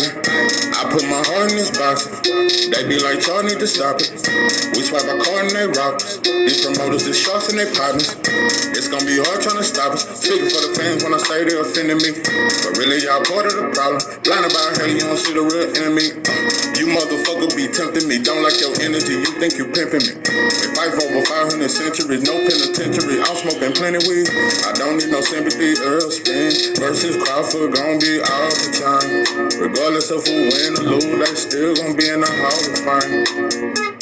I put my heart in this box. They be like, y'all need to stop it. We swipe our card and they rock us. These promoters, the sharks and they partners. It's gonna be hard trying to stop us. Speaking for the fans when I say they offended me. But really, y'all part of the problem. Blinded by hate, you don't see the real enemy. You motherfucker be tempting me. Don't like your energy, you think you pimping me. We fight for over 500 centuries, no penitentiary. I'm smoking plenty weed. I don't need no sympathy, Earl Spin versus Crawford gon' be all the time. Regardless of who win or lose, they still gon' be in the Hall of Fame.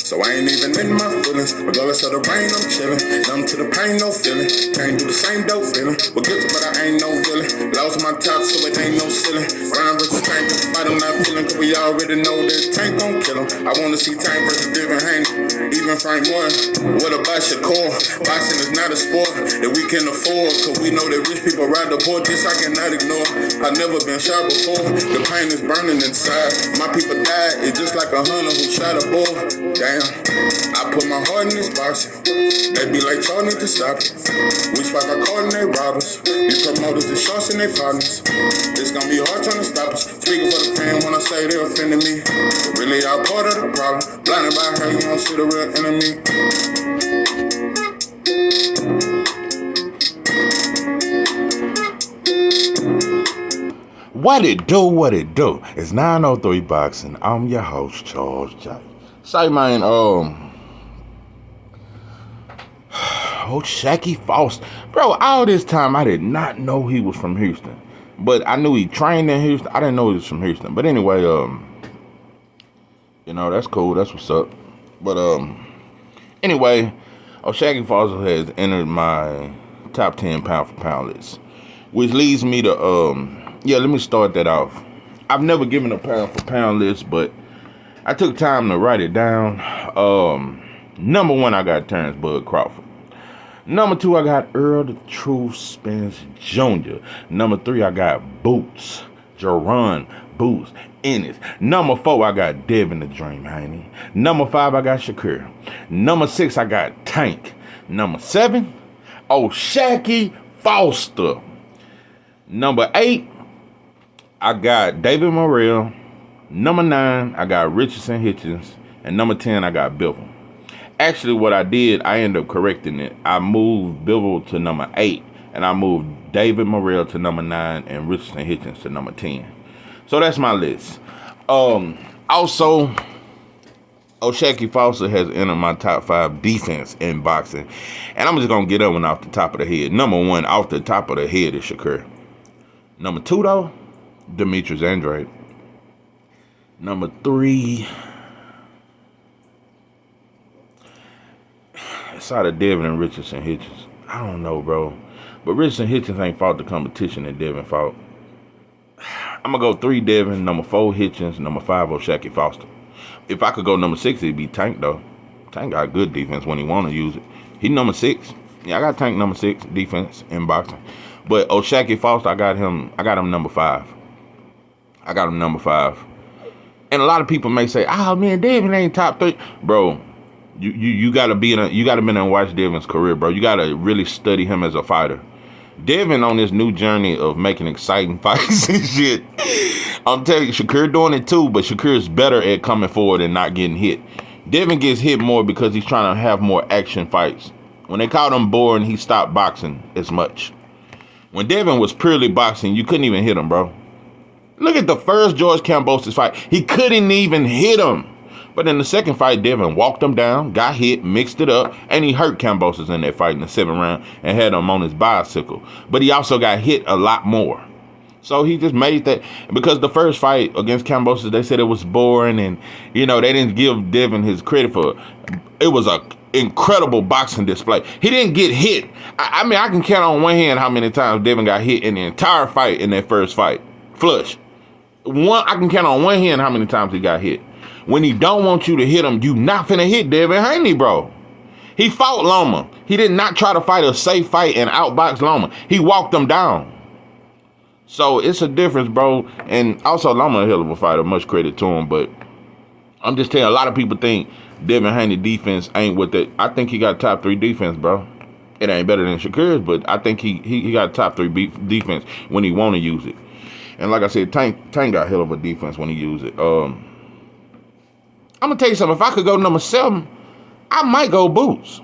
So I ain't even in my feelings. Regardless of the rain, I'm chillin'. Numb to the pain, no feeling. Can't do the same dope feeling. But guilty, but I ain't no villain. Lost my top, so it ain't no ceiling. Ryan versus Tank, fight I'm not feeling. Cause we already know that Tank gon' kill him. I wanna see Tank versus Devin Haney. Even Frank Moore. What about Shakur? Boxing is not a sport that we can afford. Cause we know that rich people ride the board. This I cannot ignore. I've never been shot before. The pain is burning inside. My people died. It's just like a hunter who shot a bull. Damn. I put my heart in this box. They be like, y'all need to stop it. We swipe our card and they rob us. These promoters, the sharks and they partners. It's gonna be hard trying to stop us. Speaking for the fan when I say they offended me. But really, y'all part of the problem. Blinded by her, you don't see the real enemy. What it do, what it do? It's 903 Boxing. I'm your host, Charles J. Say, man, Shacky Foster. Bro, all this time, I did not know he was from Houston. But I knew he trained in Houston. I didn't know he was from Houston. But anyway, that's cool. That's what's up. But, anyway, Shacky Foster has entered my top 10 pound for pound list. Which leads me to, let me start that off. I've never given a pound for pound list, but I took time to write it down. Number 1, I got Terrence Bud Crawford. Number 2, I got Earl the Truth Spence Jr. Number 3, I got Boots, Jerron Boots Ennis. Number 4, I got Devin the Dream Haney. Number 5, I got Shakur. Number 6, I got Tank. Number 7, Shacky Foster. Number 8, I got David Morrell. Number 9, I got Richardson Hitchens. And number 10, I got Bivol. Actually, what I did, I ended up correcting it. I moved Bivol to number 8. And I moved David Morrell to number 9 and Richardson Hitchens to number 10. So that's my list. Also, Shacky Foster has entered my top 5 defense in boxing. And I'm just going to get that one off the top of the head. Number 1, off the top of the head, is Shakur. Number 2, though, Demetrius Andrade. Number 3, it's out of Devin and Richardson Hitchens. I don't know, bro. But Richardson Hitchens ain't fought the competition that Devin fought. I'm going to go 3 Devin, number 4 Hitchens, number 5 Shacky Foster. If I could go number 6, it'd be Tank, though. Tank got good defense when he want to use it. He number 6. Yeah, I got Tank number 6, defense in boxing. But Shacky Foster, I got him number 5. I got him number 5. And a lot of people may say, "Oh man, Devin ain't top 3." Bro, you gotta be and watch Devin's career, bro. You gotta really study him as a fighter. Devin on this new journey of making exciting fights and shit. I'm telling you, Shakur doing it too, but Shakur's better at coming forward and not getting hit. Devin gets hit more because he's trying to have more action fights. When they called him boring, he stopped boxing as much. When Devin was purely boxing, you couldn't even hit him, bro. Look at the first George Kambosos fight. He couldn't even hit him. But in the second fight, Devin walked him down, got hit, mixed it up, and he hurt Kambosos in that fight in the 7th round and had him on his bicycle. But he also got hit a lot more. So he just made that, because the first fight against Kambosos, they said it was boring, and, they didn't give Devin his credit for it. It was a incredible boxing display. He didn't get hit. I mean, I can count on one hand how many times Devin got hit in the entire fight in that first fight. Flush. I can count on one hand how many times he got hit. When he don't want you to hit him, you not finna hit Devin Haney, bro. He fought Loma. He did not try to fight a safe fight and outbox Loma. He walked him down. So it's a difference, bro. And also, Loma a hell of a fighter. Much credit to him. But I'm just telling you, a lot of people think Devin Haney defense ain't what that. I think he got top 3 defense, bro. It ain't better than Shakur's, but I think he got top 3 defense when he want to use it. And like I said, Tank got hell of a defense when he used it. I'm gonna tell you something. If I could go number 7, I might go Boots.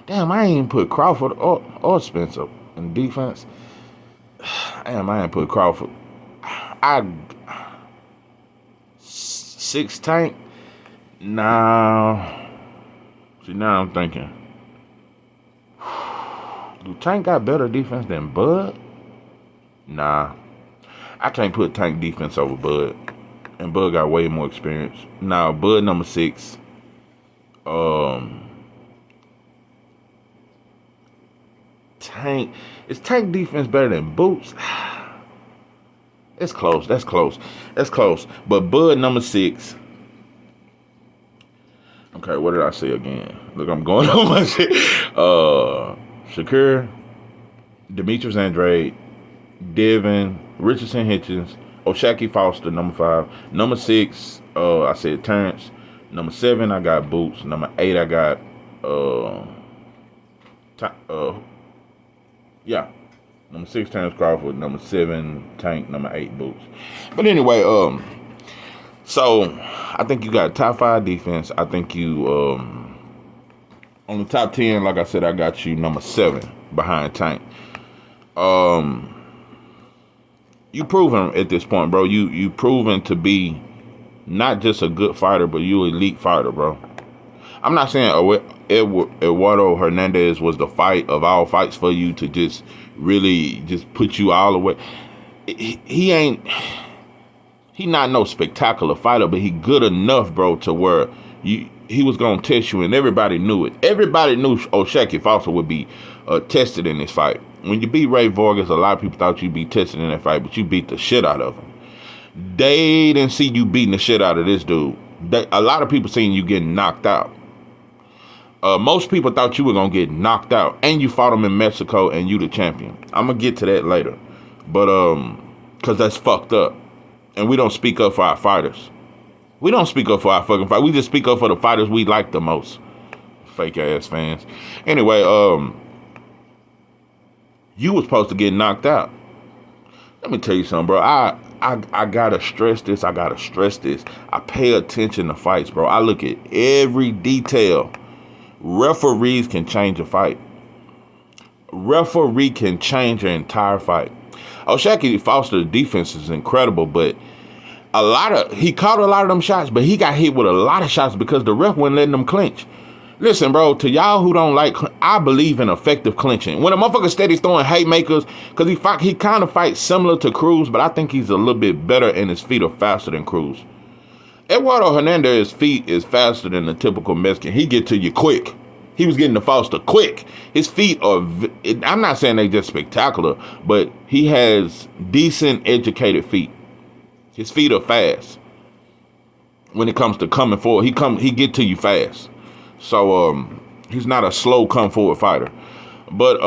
Damn, I ain't even put Crawford or Spencer in defense. Damn, I ain't put Crawford. 6 Tank. Nah. See, now I'm thinking. Do Tank got better defense than Bud? Nah. I can't put Tank defense over Bud. And Bud got way more experience. Nah, Bud number 6. Tank. Is Tank defense better than Boots? It's close. That's close. But Bud number 6. Okay, what did I say again? Look, I'm going on my shit. Shakur, Demetrius Andrade, Devin, Richardson Hitchens, O'Shaquie Foster, number 5. Number 6, I said Terrence. Number 7, I got Boots. Number 8, I got Number 6, Terrence Crawford. Number 7, Tank. Number 8, Boots. But anyway, so I think you got top 5 defense. I think you on the top 10, like I said, I got you number 7 behind Tank. You proven at this point, bro. You proven to be not just a good fighter, but you elite fighter, bro. I'm not saying Eduardo Hernandez was the fight of all fights for you to just really just put you all the way. He not no spectacular fighter, but he good enough, bro, to where he was gonna test you, and everybody knew it. Everybody knew O'Shaquie Foster would be tested in this fight. When you beat Ray Vargas, a lot of people thought you'd be tested in that fight, but you beat the shit out of him. They didn't see you beating the shit out of this dude. A lot of people seen you getting knocked out. Most people thought you were gonna get knocked out, and you fought him in Mexico, and you the champion. I'm gonna get to that later, but cause that's fucked up, and we don't speak up for our fighters. We don't speak up for our fucking fight. We just speak up for the fighters we like the most. Fake ass fans. Anyway, you was supposed to get knocked out. Let me tell you something, bro. I gotta stress this. I pay attention to fights, bro. I look at every detail. Referees can change a fight. Referee can change an entire fight. O'Shaquie Foster's defense is incredible, but he caught a lot of them shots, but he got hit with a lot of shots because the ref wasn't letting them clinch. Listen, bro, to y'all who don't like, I believe in effective clinching. When a motherfucker steady throwing haymakers, because he kind of fights similar to Cruz, but I think he's a little bit better and his feet are faster than Cruz. Eduardo Hernandez's feet is faster than the typical Mexican. He get to you quick. He was getting to Foster quick. His feet are, I'm not saying they just spectacular, but he has decent, educated feet. His feet are fast. When it comes to coming forward, he get to you fast. So he's not a slow come forward fighter. But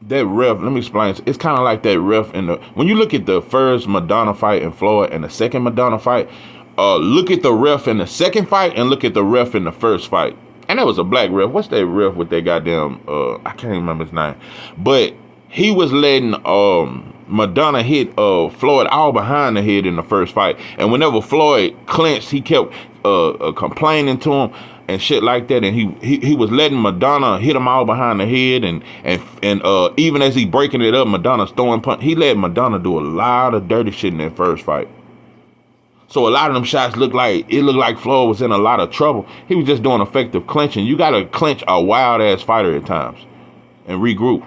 that ref, let me explain. It's kind of like that ref when you look at the first Madonna fight in Floyd and the second Madonna fight, look at the ref in the second fight and look at the ref in the first fight. And that was a black ref. What's that ref with that goddamn, I can't remember his name. But he was letting Madonna hit Floyd all behind the head in the first fight. And whenever Floyd clinched, he kept complaining to him and shit like that. And he was letting Madonna hit him all behind the head. And even as he breaking it up, Madonna's throwing punch. He let Madonna do a lot of dirty shit in that first fight. So a lot of them shots looked like Floyd was in a lot of trouble. He was just doing effective clinching. You got to clinch a wild ass fighter at times and regroup.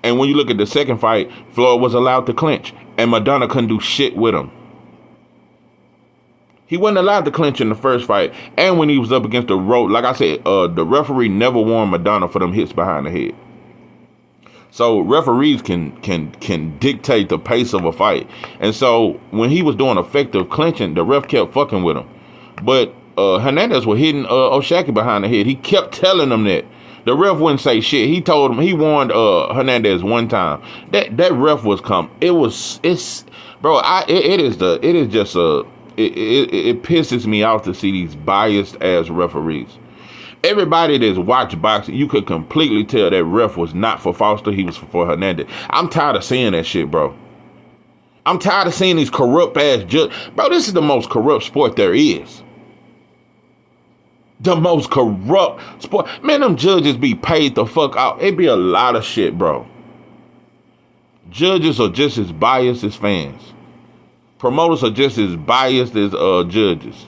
And when you look at the second fight, Floyd was allowed to clinch, and Madonna couldn't do shit with him. He wasn't allowed to clinch in the first fight, and when he was up against the rope, like I said, the referee never warned Madonna for them hits behind the head. So referees can dictate the pace of a fight, and so when he was doing effective clinching, the ref kept fucking with him. But Hernandez was hitting O'Shaquie behind the head. He kept telling him that. The ref wouldn't say shit. He warned Hernandez one time. That ref was it pisses me off to see these biased ass referees. Everybody that's watched boxing, you could completely tell that ref was not for Foster. He was for Hernandez. I'm tired of seeing that shit, bro. I'm tired of seeing these corrupt ass judges. Bro, this is the most corrupt sport there is. The most corrupt sport. Man, them judges be paid the fuck out. It be a lot of shit, bro. Judges are just as biased as fans. Promoters are just as biased as judges.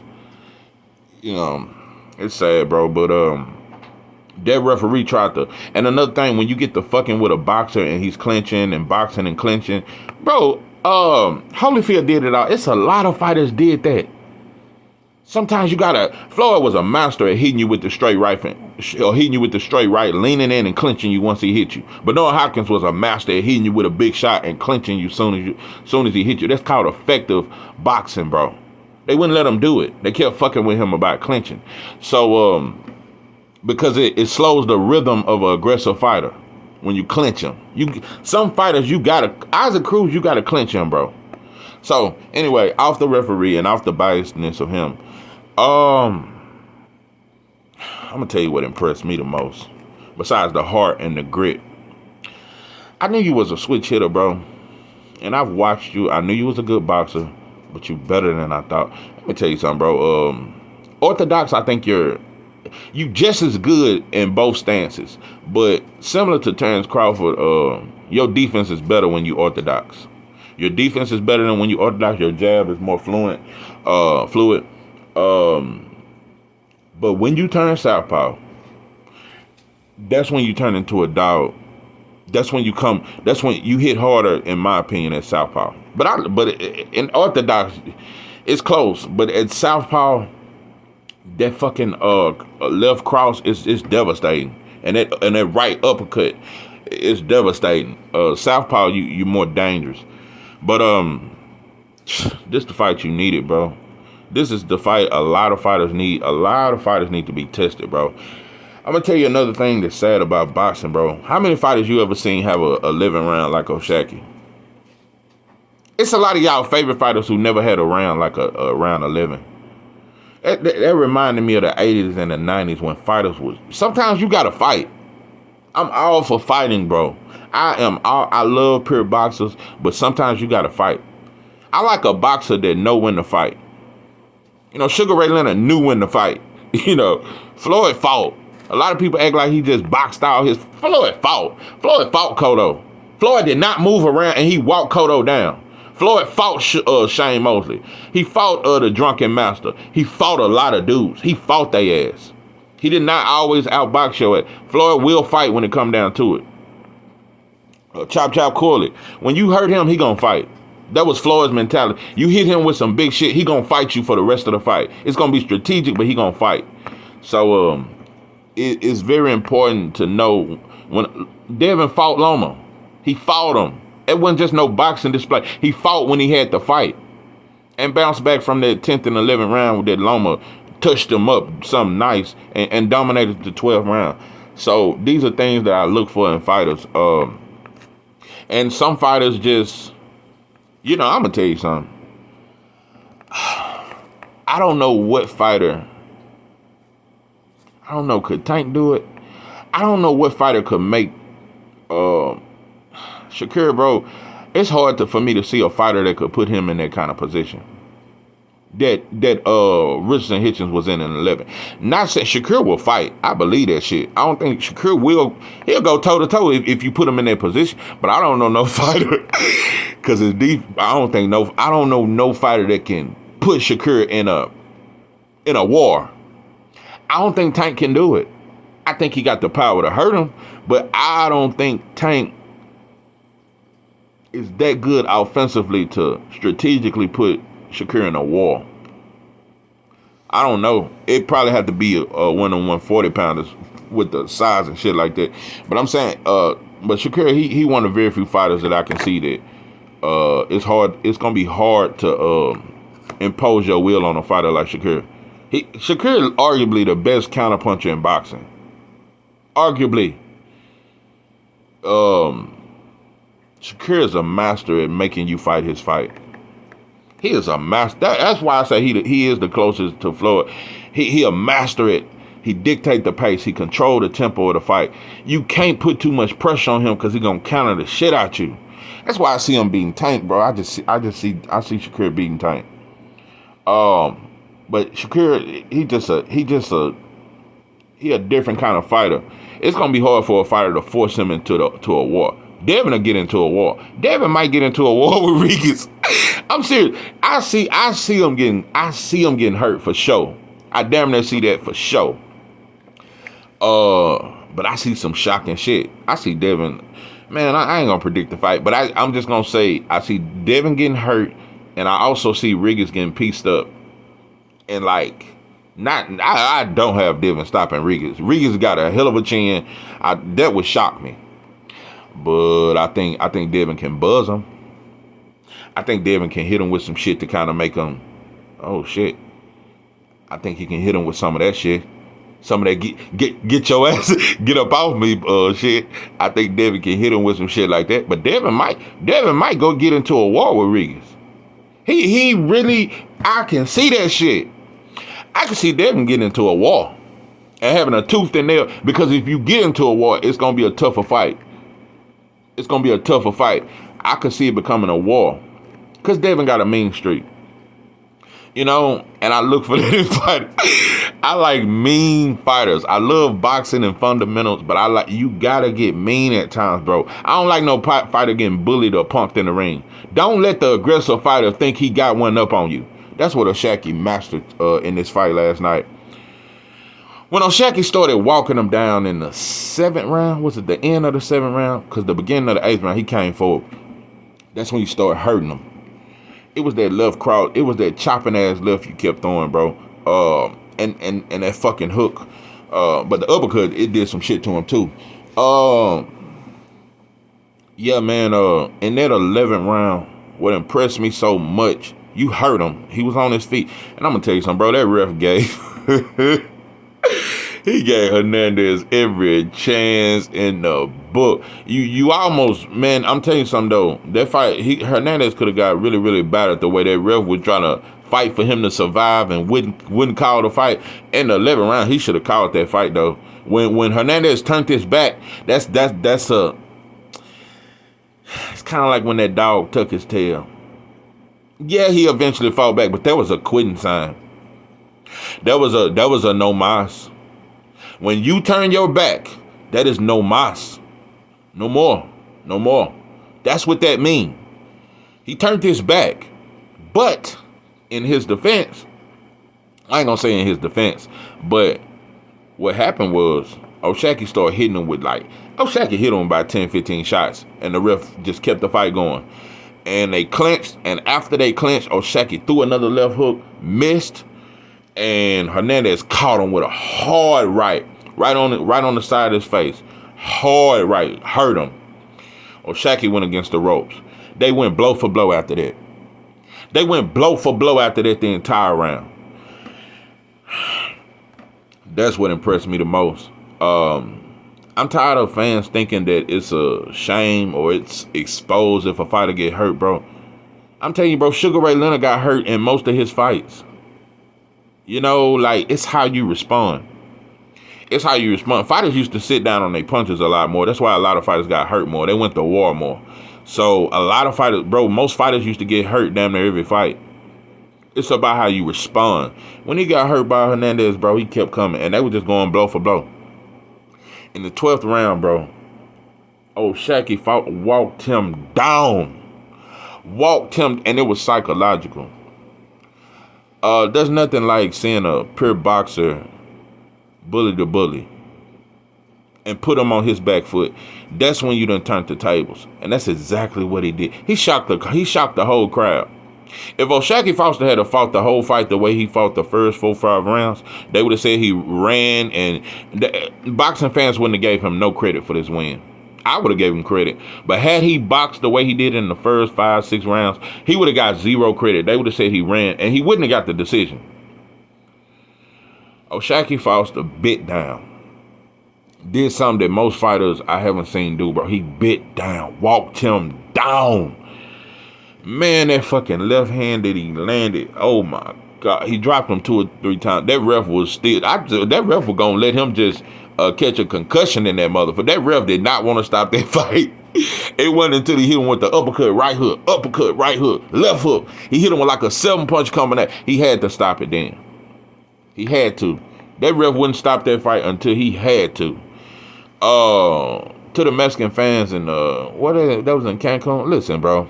You know, it's sad, bro, but that referee tried to. And another thing, when you get to fucking with a boxer and he's clinching and boxing and clinching, bro, Holyfield did it all. It's a lot of fighters did that. Sometimes you gotta. Floyd was a master at hitting you with the straight right, or hitting you with the straight right, leaning in and clinching you once he hit you. But Noah Hopkins was a master at hitting you with a big shot and clinching you soon as he hit you. That's called effective boxing, bro. They wouldn't let him do it. They kept fucking with him about clinching. So, because it slows the rhythm of an aggressive fighter when you clinch him. Some fighters Isaac Cruz, you gotta clinch him, bro. So anyway, off the referee and off the biasness of him, I'm gonna tell you what impressed me the most, besides the heart and the grit. I knew you was a switch hitter, bro, and I've watched you. I knew you was a good boxer, but you better than I thought. Let me tell you something, bro. Orthodox, I think you just as good in both stances, but similar to Terrence Crawford, your defense is better when you orthodox. Your defense is better than when you orthodox. Your jab is more fluid. But when you turn southpaw, that's when you turn into a dog. That's when you hit harder, in my opinion, at southpaw. But in orthodox, it's close. But at southpaw, that fucking left cross is devastating, and that right uppercut is devastating. Southpaw, you're more dangerous. But this the fight you needed, bro. This is the fight a lot of fighters need. A lot of fighters need to be tested, bro. I'm gonna tell you another thing that's sad about boxing, bro. How many fighters you ever seen have a 11 round like O'Shaquie? It's a lot of y'all favorite fighters who never had a round like a round 11. That reminded me of the 80s and the 90s when fighters was. Sometimes you gotta fight. I'm all for fighting, bro. I love pure boxers, but sometimes you gotta fight. I like a boxer that know when to fight. You know, Sugar Ray Leonard knew when to fight. You know, Floyd fought. A lot of people act like he just boxed out his. Floyd fought. Floyd fought Cotto. Floyd did not move around and he walked Cotto down. Floyd fought Shane Mosley. He fought the Drunken Master. He fought a lot of dudes. He fought their ass. He did not always outbox your ass. Floyd will fight when it come down to it. Chop Corley. When you hurt him, he gonna fight. That was Floyd's mentality. You hit him with some big shit, he gonna fight you for the rest of the fight. It's gonna be strategic, but he gonna fight. So it's very important to know when Devin fought Loma. He fought him. It wasn't just no boxing display. He fought when he had to fight. And bounced back from that 10th and 11th round with that Loma touched him up something nice and dominated the 12th round. So these are things that I look for in fighters. And some fighters just, I'm going to tell you something. I don't know what fighter. I don't know, could Tank do it? I don't know what fighter could make Shakur, bro. It's hard for me to see a fighter that could put him in that kind of position that Richardson Hitchens was in 11. Not saying Shakur will fight. I believe that shit. I don't think Shakur he'll go toe to toe if you put him in that position. But I don't know no fighter because it's deep. I don't know no fighter that can put Shakur in a war. I don't think Tank can do it. I think he got the power to hurt him, but I don't think Tank is that good offensively to strategically put Shakur in a war. I don't know. It probably had to be a one-on-one 40-pounders with the size and shit like that. But I'm saying, but Shakur, he one of the very few fighters that I can see that it's hard. It's gonna be hard to impose your will on a fighter like Shakur. Shakur is arguably the best counterpuncher in boxing. Arguably. Shakur is a master at making you fight his fight. He is a master. That's why I say he is the closest to Floyd. He a master at He dictate the pace. He control the tempo of the fight. You can't put too much pressure on him because he gonna counter the shit out you. That's why I see him beating Tank, bro. I see Shakur beating Tank. But Shakur, he a different kind of fighter. It's gonna be hard for a fighter to force him to a war. Devin will get into a war. Devin might get into a war with Regis. I'm serious. I see him getting hurt for sure. I damn near see that for sure. But I see some shocking shit. I see Devin. Man, I ain't gonna predict the fight, but I'm just gonna say I see Devin getting hurt, and I also see Regis getting pieced up. And like, I don't have Devin stopping Regis. Regis got a hell of a chin. That would shock me. But I think Devin can buzz him. I think Devin can hit him with some shit to kind of make him, oh shit. I think he can hit him with some of that shit. Some of that get your ass, get up off me shit. I think Devin can hit him with some shit like that. But Devin might go get into a war with Regis. He really, I can see that shit. I can see Devin getting into a war and having a tooth and nail, because if you get into a war, it's gonna be a tougher fight. It's gonna be a tougher fight. I could see it becoming a war, because Devin got a mean streak. You know, and I look for that fight. I like mean fighters. I love boxing and fundamentals, but you gotta get mean at times, bro. I don't like no fighter getting bullied or punked in the ring. Don't let the aggressive fighter think he got one up on you. That's what O'Shaquie mastered in this fight last night. When O'Shaquie started walking him down in the 7th round, was it the end of the 7th round? Because the beginning of the 8th round, he came forward. That's when you start hurting him. It was that left cross. It was that chopping ass left you kept throwing, bro. And that fucking hook. But the uppercut, it did some shit to him too. Yeah, man. In that 11th round, what impressed me so much, you hurt him. He was on his feet. And I'm gonna tell you something, bro. That ref gave he gave Hernandez every chance in the book. You almost, man, I'm telling you something though. That fight, Hernandez could have got really, really battered the way that ref was trying to fight for him to survive and wouldn't call the fight. In the 11th round, he should have called that fight though. When Hernandez turned his back, it's kind of like when that dog tucked his tail. Yeah, he eventually fought back, but that was a quitting sign. That was a no mas. When you turn your back, that is no mas. No more. No more. That's what that means. He turned his back. But in his defense, I ain't gonna say in his defense, but what happened was O'Shaquie started hitting him with O'Shaquie hit him about 10, 15 shots, and the ref just kept the fight going. And they clinched, and after they clinched, O'Shaquie threw another left hook, missed, and Hernandez caught him with a hard right on the side of his face. Hard right, hurt him. O'Shaquie went against the ropes. They went blow for blow after that. The entire round. That's what impressed me the most. I'm tired of fans thinking that it's a shame or it's exposed if a fighter get hurt, bro. I'm telling you, bro, Sugar Ray Leonard got hurt in most of his fights. You know, like, it's how you respond. Fighters used to sit down on their punches a lot more. That's why a lot of fighters got hurt more. They went to war more. So a lot of fighters, bro, most fighters used to get hurt damn near every fight. It's about how you respond. When he got hurt by Hernandez, bro, he kept coming, and they were just going blow for blow. In the 12th round, bro, O'Shaquie walked him down. And it was psychological. There's nothing like seeing a pure boxer bully the bully and put him on his back foot. That's when you done turned the tables. And that's exactly what he did. He shocked the whole crowd. If O'Shaquie Foster had fought the whole fight the way he fought the first 4-5 rounds, they would have said he ran, and boxing fans wouldn't have gave him no credit for this win. I would have gave him credit. But had he boxed the way he did in the first 5-6 rounds, he would have got zero credit. They would have said he ran, and he wouldn't have got the decision. O'Shaquie Foster bit down. Did something that most fighters I haven't seen do, bro. He bit down, walked him down. Man, that fucking left hand that he landed, oh my God, he dropped him 2 or 3 times. That ref was still. That ref was gonna let him just catch a concussion in that motherfucker. That ref did not want to stop that fight. It wasn't until he hit him with the uppercut, right hook, left hook. He hit him with like a 7-punch combination. He had to stop it then. He had to. That ref wouldn't stop that fight until he had to. To the Mexican fans and that was in Cancun. Listen, bro.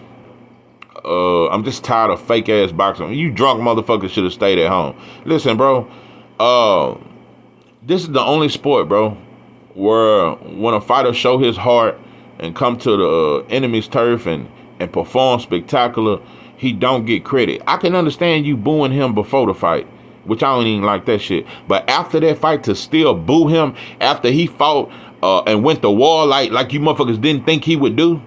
I'm just tired of fake ass boxing. You drunk motherfuckers should have stayed at home. Listen, bro. This is the only sport, bro, where when a fighter show his heart and come to the enemy's turf and perform spectacular, he don't get credit. I can understand you booing him before the fight, which I don't even like that shit. But after that fight, to still boo him after he fought and went to war like you motherfuckers didn't think he would do.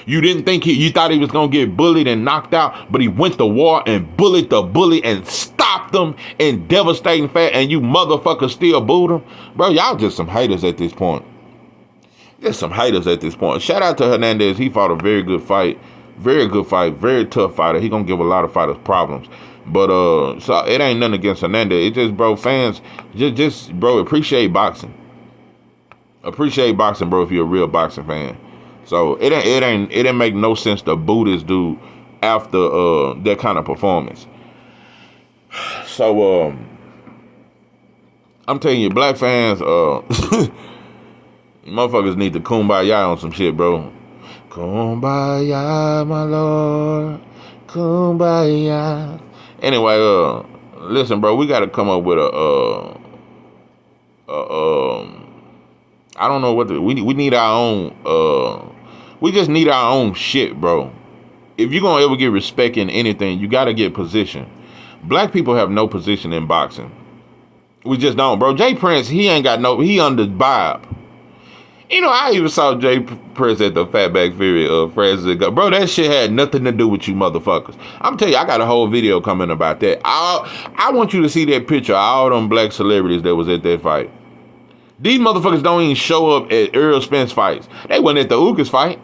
You didn't think you thought he was gonna get bullied and knocked out, but he went to war and bullied the bully and stopped them in devastating fashion, and you motherfuckers still booed him? Bro, y'all just some haters at this point. Just some haters at this point. Shout out to Hernandez. He fought a very good fight. Very good fight. Very tough fighter. He gonna give a lot of fighters problems. But so it ain't nothing against Hernandez. It just, bro, fans, just bro, appreciate boxing. Appreciate boxing, bro, if you're a real boxing fan. So it didn't make no sense to boo this dude after that kind of performance. So I'm telling you, black fans, motherfuckers need to kumbaya on some shit, bro. Kumbaya, my lord, kumbaya. Anyway, listen, bro, we got to come up with I don't know what we need our own. We just need our own shit, bro. If you're gonna ever get respect in anything, you gotta get position. Black people have no position in boxing. We just don't, bro. Jay Prince, he under Bob. You know, I even saw Jay Prince at the Fatback Fury Francis. Bro, that shit had nothing to do with you motherfuckers. I'm telling you, I got a whole video coming about that. I want you to see that picture of all them black celebrities that was at that fight. These motherfuckers don't even show up at Earl Spence fights. They went at the Ugas fight.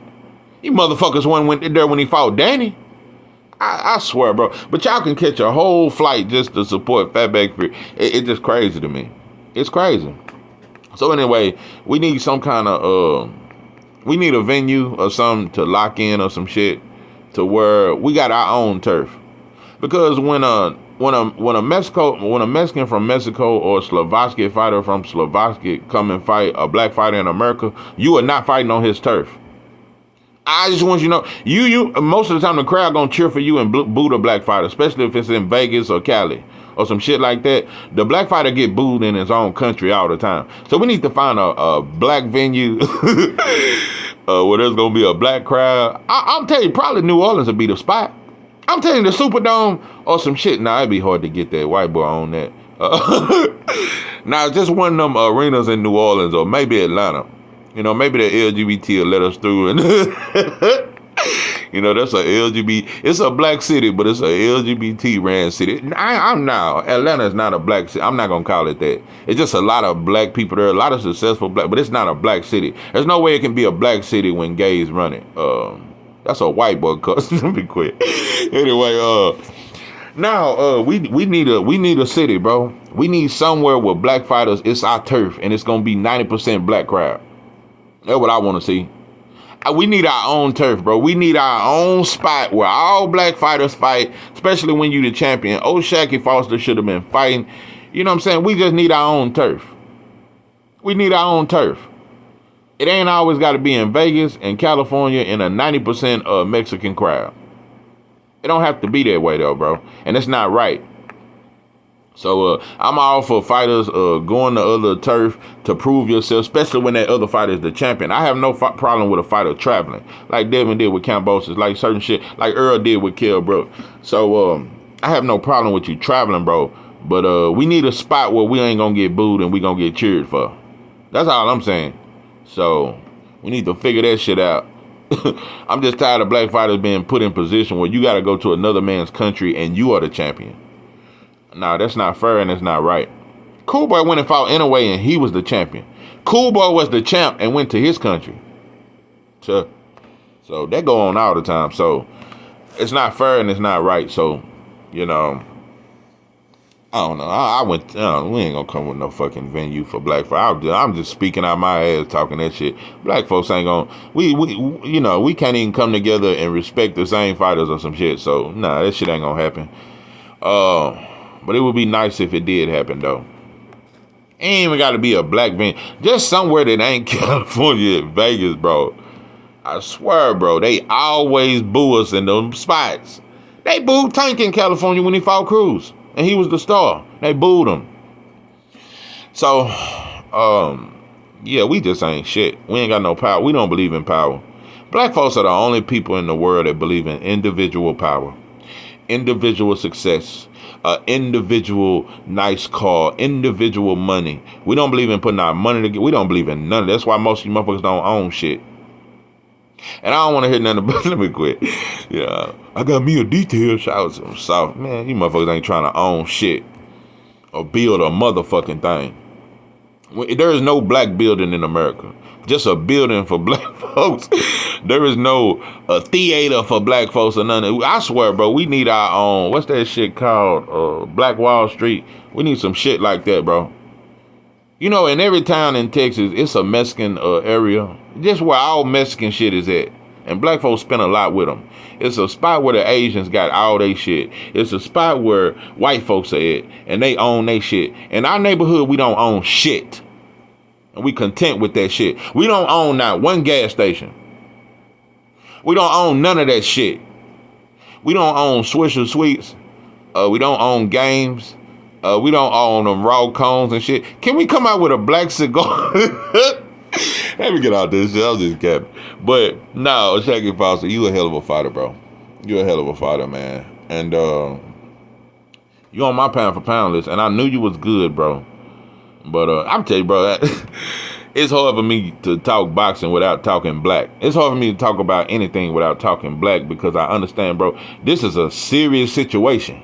You motherfuckers went there when he fought Danny. I swear, bro. But y'all can catch a whole flight just to support Fatback Fury. It's just crazy to me. It's crazy. So anyway, we need some kind of we need a venue or something to lock in or some shit to where we got our own turf. Because when a Mexican from Mexico or a Slovakia fighter from Slovakia come and fight a black fighter in America, you are not fighting on his turf. I just want you to know, you most of the time the crowd gonna cheer for you and boo the black fighter, especially if it's in Vegas or Cali or some shit like that. The black fighter get booed in his own country all the time. So we need to find a black venue where there's gonna be a black crowd. I'm telling you, probably New Orleans would be the spot. I'm telling you, the Superdome or some shit. Nah, it'd be hard to get that white boy on that. Now, just one of them arenas in New Orleans or maybe Atlanta. You know, maybe the LGBT will let us through. And you know, that's a LGBT. It's a black city, but it's a LGBT ran city. I'm now. Atlanta's not a black city. I'm not going to call it that. It's just a lot of black people there, a lot of successful black, but it's not a black city. There's no way it can be a black city when gays run it. That's a white boy cuss. Let me quit. Anyway, now we need a city, bro. We need somewhere where black fighters, it's our turf, and it's gonna be 90% black crowd. That's what I want to see. We need our own turf, bro. We need our own spot where all black fighters fight, especially when you the champion. Old Shacky Foster should have been fighting. You know what I'm saying? We just need our own turf. We need our own turf. It ain't always got to be in Vegas and California in a 90% Mexican crowd. It don't have to be that way, though, bro. And it's not right. So I'm all for fighters going to other turf to prove yourself, especially when that other fighter is the champion. I have no problem with a fighter traveling, like Devin did with Cambosis, like certain shit, like Earl did with Kell Brook. So I have no problem with you traveling, bro. But we need a spot where we ain't going to get booed and we going to get cheered for. That's all I'm saying. So we need to figure that shit out. I'm just tired of black fighters being put in position where you got to go to another man's country and you are the champion. Nah, that's not fair and it's not right. Cool Boy went and fought anyway and he was the champion. Cool Boy was the champ and went to his country. So that go on all the time. So it's not fair and it's not right. So, you know, I don't know. I went. We ain't gonna come with no fucking venue for black folks. I'm just speaking out my ass, talking that shit. Black folks ain't gonna. We can't even come together and respect the same fighters or some shit. So nah, that shit ain't gonna happen. But it would be nice if it did happen though. Ain't even got to be a black venue. Just somewhere that ain't California, Vegas, bro. I swear, bro, they always boo us in them spots. They booed Tank in California when he fought Cruz, and he was the star. They booed him. So, yeah, we just ain't shit. We ain't got no power. We don't believe in power. Black folks are the only people in the world that believe in individual power, individual success, individual nice car, individual money. We don't believe in putting our money together. We don't believe in none of that. That's why most of you motherfuckers don't own shit. And I don't want to hear nothing about. Let me quit. Yeah, I got me a detail. Shout out to soft man. You motherfuckers ain't trying to own shit or build a motherfucking thing. There is no black building in America. Just a building for black folks. There is no theater for black folks or nothing. I swear, bro, we need our own. What's that shit called? Black Wall Street. We need some shit like that, bro. You know, in every town in Texas, it's a Mexican area. Just where all Mexican shit is at. And black folks spend a lot with them. It's a spot where the Asians got all they shit. It's a spot where white folks are at. And they own they shit. In our neighborhood, we don't own shit. And we content with that shit. We don't own not one gas station. We don't own none of that shit. We don't own Swisher Sweets. We don't own games. We don't own them raw cones and shit. Can we come out with a black cigar? Let me get out this shit. I was just capping. But no, Shaggy Foster, you a hell of a fighter, bro. You a hell of a fighter, man. And you on my pound for pound list. And I knew you was good, bro. But I'm telling you, bro, it's hard for me to talk boxing without talking black. It's hard for me to talk about anything without talking black because I understand, bro, this is a serious situation.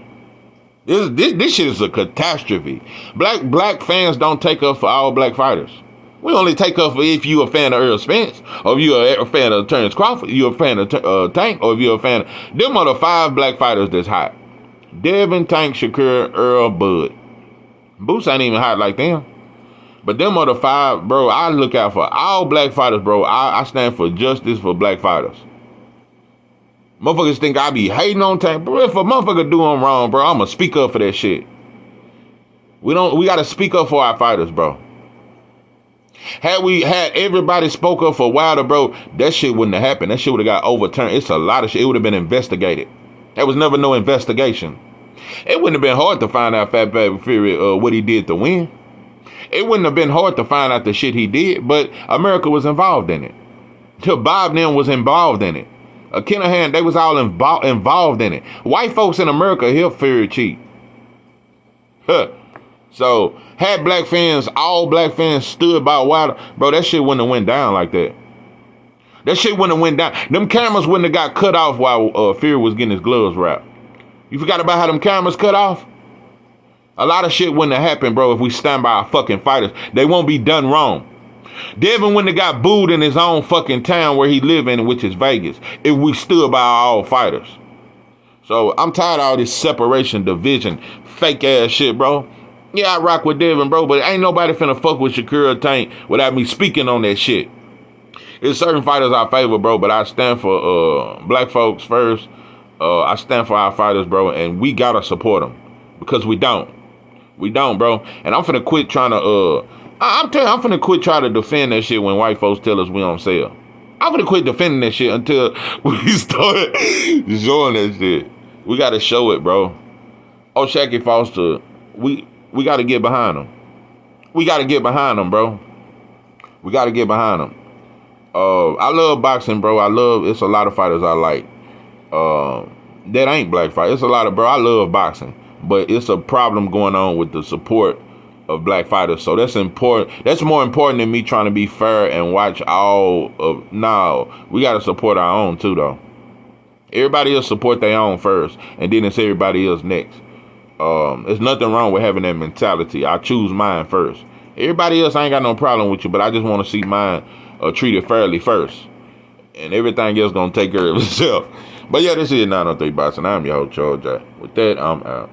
This shit is a catastrophe. Black fans don't take up for all black fighters. We only take up for if you a fan of Earl Spence, or if you a fan of Terrence Crawford, you a fan of Tank, or if you a fan of... Them are the 5 black fighters that's hot. Devin, Tank, Shakur, Earl, Bud. Boots ain't even hot like them. But them are the 5, bro. I look out for all black fighters, bro. I stand for justice for black fighters. Motherfuckers think I be hating on Tank. Bro, if a motherfucker do them wrong, bro, I'ma speak up for that shit. We gotta speak up for our fighters, bro. Had everybody spoke up for Wilder, bro, that shit wouldn't have happened. That shit would have got overturned. It's a lot of shit. It would have been investigated. There was never no investigation. It wouldn't have been hard to find out Fat Baby Fury what he did to win. It wouldn't have been hard to find out the shit he did, but America was involved in it. Till Bob then was involved in it. Kinahan, they was all involved in it. White folks in America helped Fury cheat. Huh. So, had black fans, all black fans stood by Wilder, bro, that shit wouldn't have went down like that. That shit wouldn't have went down. Them cameras wouldn't have got cut off while Fury was getting his gloves wrapped. You forgot about how them cameras cut off? A lot of shit wouldn't have happened, bro, if we stand by our fucking fighters. They won't be done wrong. Devin wouldn't have got booed in his own fucking town where he live in, which is Vegas, if we stood by all fighters. So I'm tired of all this separation, division, fake ass shit, bro. Yeah, I rock with Devin, bro, but ain't nobody finna fuck with Shakur Tank without me speaking on that shit. There's certain fighters I favor, bro, but I stand for black folks first. I stand for our fighters, bro, and we gotta support them because we don't. We don't, bro. And I'm finna quit trying to, I'm finna quit trying to defend that shit when white folks tell us we on sale. I'm finna quit defending that shit until we start showing that shit. We gotta show it, bro. Oh, Shaggy Foster, we gotta get behind them. We gotta get behind them, bro. We gotta get behind them. I love boxing, bro. It's a lot of fighters I like. That ain't black fighters. It's a lot of, bro, I love boxing. But it's a problem going on with the support of black fighters. So that's important. That's more important than me trying to be fair and watch all of... No, we got to support our own too, though. Everybody else support their own first, and then it's everybody else next. There's nothing wrong with having that mentality. I choose mine first. Everybody else, I ain't got no problem with you, but I just want to see mine treated fairly first. And everything else going to take care of itself. But yeah, this is 903 Boxing. I'm your host, Charles J. With that, I'm out.